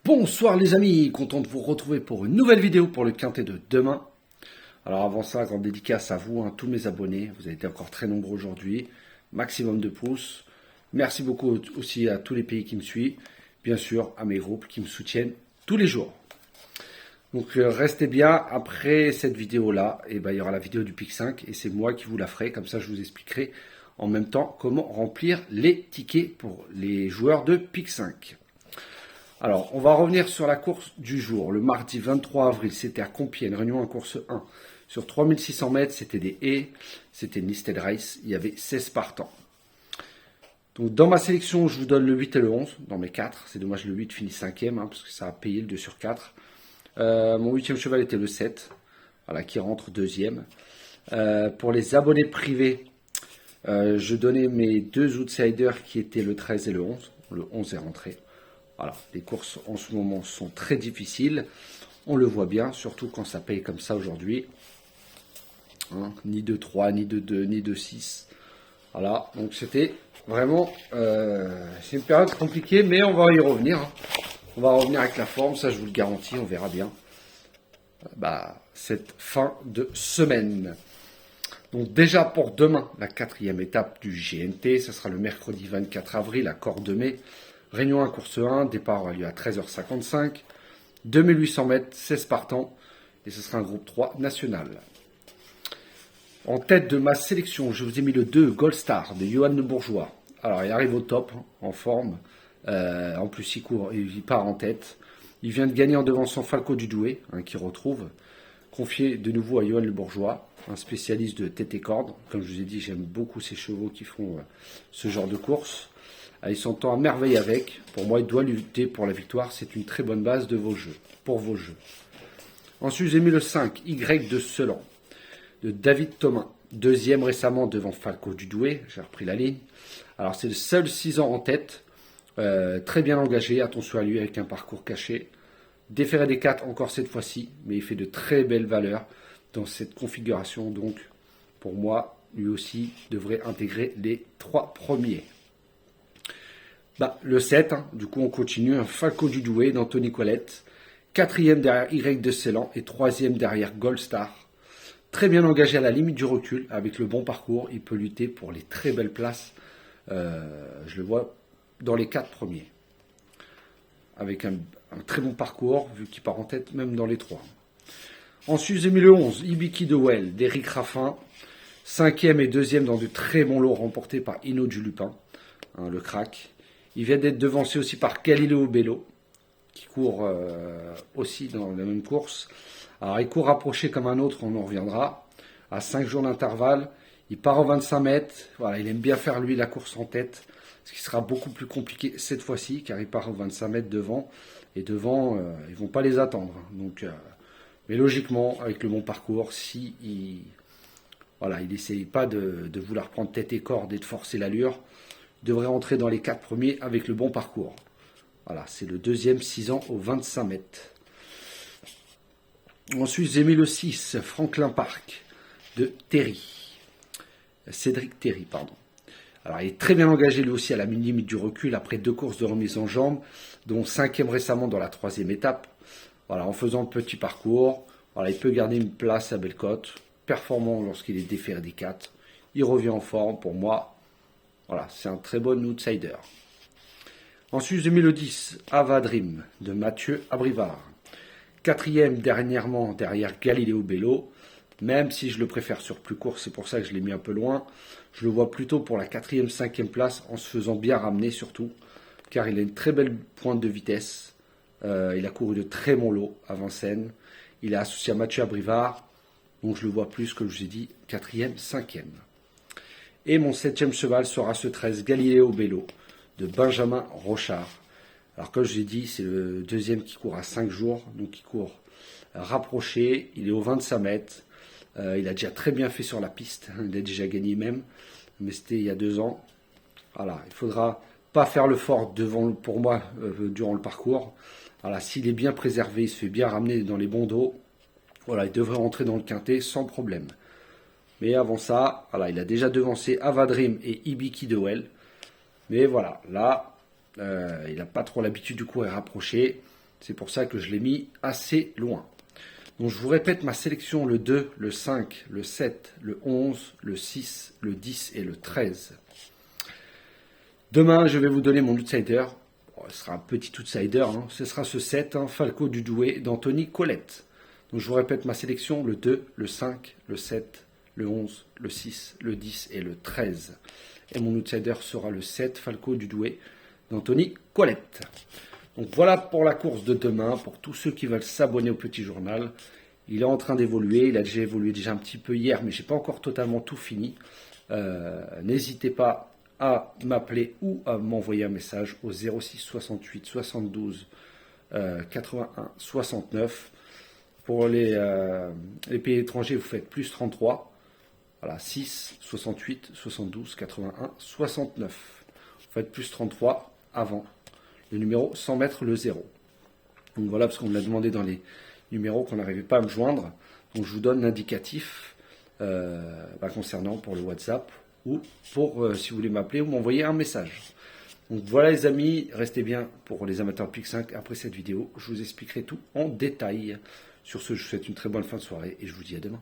Bonsoir les amis, content de vous retrouver pour une nouvelle vidéo pour le quintet de demain. Alors avant ça, grande dédicace à vous, tous mes abonnés, vous avez été encore très nombreux aujourd'hui, maximum de pouces. Merci beaucoup aussi à tous les pays qui me suivent, bien sûr à mes groupes qui me soutiennent tous les jours. Donc restez bien, après cette vidéo-là, il y aura la vidéo du Pic 5 et c'est moi qui vous la ferai, comme ça je vous expliquerai en même temps comment remplir les tickets pour les joueurs de Pic 5. Alors, on va revenir sur la course du jour. Le mardi 23 avril, c'était à Compiègne, réunion en course 1. Sur 3600 mètres, c'était des haies, c'était une listed race. Il y avait 16 partants. Donc, dans ma sélection, je vous donne le 8 et le 11, dans mes 4. C'est dommage, le 8 finit 5e, parce que ça a payé le 2 sur 4. Mon 8e cheval était le 7, voilà, qui rentre 2e. Pour les abonnés privés, je donnais mes deux outsiders qui étaient le 13 et le 11. Le 11 est rentré. Voilà, les courses en ce moment sont très difficiles, on le voit bien, surtout quand ça paye comme ça aujourd'hui. Ni de 3, ni de 2, ni de 6. Voilà, donc c'était vraiment, c'est une période compliquée, mais on va y revenir. On va revenir avec la forme, ça je vous le garantis, on verra bien. Cette fin de semaine. Donc déjà pour demain, la 4e étape du GNT, ce sera le mercredi 24 avril à Cordemais. Réunion 1, course 1, départ a lieu à 13h55, 2800 mètres, 16 partants, et ce sera un groupe 3 national. En tête de ma sélection, je vous ai mis le 2, Gold Star, de Johan Le Bourgeois. Alors, il arrive au top, en forme, en plus il part en tête. Il vient de gagner en devançant Falco du Douai, qui retrouve, confié de nouveau à Johan Le Bourgeois, un spécialiste de tête et corde. Comme je vous ai dit, j'aime beaucoup ces chevaux qui font ce genre de course. Il s'entend à merveille avec. Pour moi, il doit lutter pour la victoire. C'est une très bonne base pour vos jeux. Ensuite, j'ai mis le 5, Y de Selan, de David Thomas. Deuxième récemment devant Falco du Douai. J'ai repris la ligne. Alors, c'est le seul 6 ans en tête. Très bien engagé. Attention à lui avec un parcours caché. Déféré des 4 encore cette fois-ci. Mais il fait de très belles valeurs dans cette configuration. Donc, pour moi, lui aussi devrait intégrer les 3 premiers. Le 7, du coup on continue, un Falco du Douai d'Anthony Colette, 4e derrière Y de Ceylan et 3e derrière Gold Star. Très bien engagé à la limite du recul, avec le bon parcours, il peut lutter pour les très belles places. Je le vois dans les 4 premiers. Avec un très bon parcours, vu qu'il part en tête même dans les 3. Ensuite j'ai mis le 11, Ibiki de Well d'Éric Raffin, 5e et 2e dans de très bons lots remportés par Hino du Lupin, le crack. Il vient d'être devancé aussi par Galileo Bello, qui court aussi dans la même course. Alors, il court rapproché comme un autre, on en reviendra. À 5 jours d'intervalle, il part en 25 mètres. Voilà, il aime bien faire, lui, la course en tête, ce qui sera beaucoup plus compliqué cette fois-ci, car il part en 25 mètres devant. Et devant, ils ne vont pas les attendre. Donc, mais logiquement, avec le bon parcours, si il n'essaye pas de vouloir prendre tête et corde et de forcer l'allure, devrait entrer dans les 4 premiers avec le bon parcours. Voilà, c'est le deuxième 6 ans aux 25 mètres. Ensuite, j'ai mis le 6, Franklin Park, de Cédric Terry, pardon. Alors, il est très bien engagé lui aussi à la limite du recul après 2 courses de remise en jambes, dont 5e récemment dans la 3e étape. Voilà, en faisant le petit parcours, voilà, il peut garder une place à Bellecote, performant lorsqu'il est déféré des 4. Il revient en forme pour moi. Voilà, c'est un très bon outsider. Ensuite, j'ai mis le 10, Ava Dream, de Mathieu Abrivard. 4e dernièrement derrière Galileo Bello. Même si je le préfère sur plus court, c'est pour ça que je l'ai mis un peu loin. Je le vois plutôt pour la 4e, 5e place, en se faisant bien ramener surtout. Car il a une très belle pointe de vitesse. Il a couru de très bons lots à Vincennes. Il est associé à Mathieu Abrivard. Donc je le vois plus, comme je vous ai dit, 4e, 5e. Et mon 7e cheval sera ce 13, Galileo Bello, de Benjamin Rochard. Alors comme je l'ai dit, c'est le deuxième qui court à 5 jours, donc il court rapproché, il est aux 25 mètres. Il a déjà très bien fait sur la piste, il a déjà gagné même, mais c'était il y a 2 ans. Voilà, il ne faudra pas faire le fort devant, pour moi durant le parcours. Voilà, s'il est bien préservé, il se fait bien ramener dans les bons dos, voilà, il devrait rentrer dans le quintet sans problème. Mais avant ça, voilà, il a déjà devancé Avadrim et Ibiki de Well. Mais voilà, là, il n'a pas trop l'habitude du courir rapproché. C'est pour ça que je l'ai mis assez loin. Donc je vous répète ma sélection, le 2, le 5, le 7, le 11, le 6, le 10 et le 13. Demain, je vais vous donner mon outsider. Bon, ce sera un petit outsider, hein. Ce sera ce 7, hein, Falco du Douai d'Anthony Colette. Donc je vous répète ma sélection, le 2, le 5, le 7, le 11, le 6, le 10 et le 13. Et mon outsider sera le 7, Falco du Douai d'Anthony Colette. Donc voilà pour la course de demain, pour tous ceux qui veulent s'abonner au petit journal. Il est en train d'évoluer, il a déjà évolué déjà un petit peu hier, mais je n'ai pas encore totalement tout fini. N'hésitez pas à m'appeler ou à m'envoyer un message au 06 68 72 81 69. Pour les pays étrangers, vous faites plus 33. Voilà, 6 68 72 81 69. Vous faites plus 33 avant le numéro sans mettre le 0. Donc voilà, parce qu'on me l'a demandé dans les numéros qu'on n'arrivait pas à me joindre. Donc je vous donne l'indicatif concernant pour le WhatsApp ou pour si vous voulez m'appeler ou m'envoyer un message. Donc voilà les amis, restez bien pour les amateurs de Pique 5 après cette vidéo. Je vous expliquerai tout en détail. Sur ce, je vous souhaite une très bonne fin de soirée et je vous dis à demain.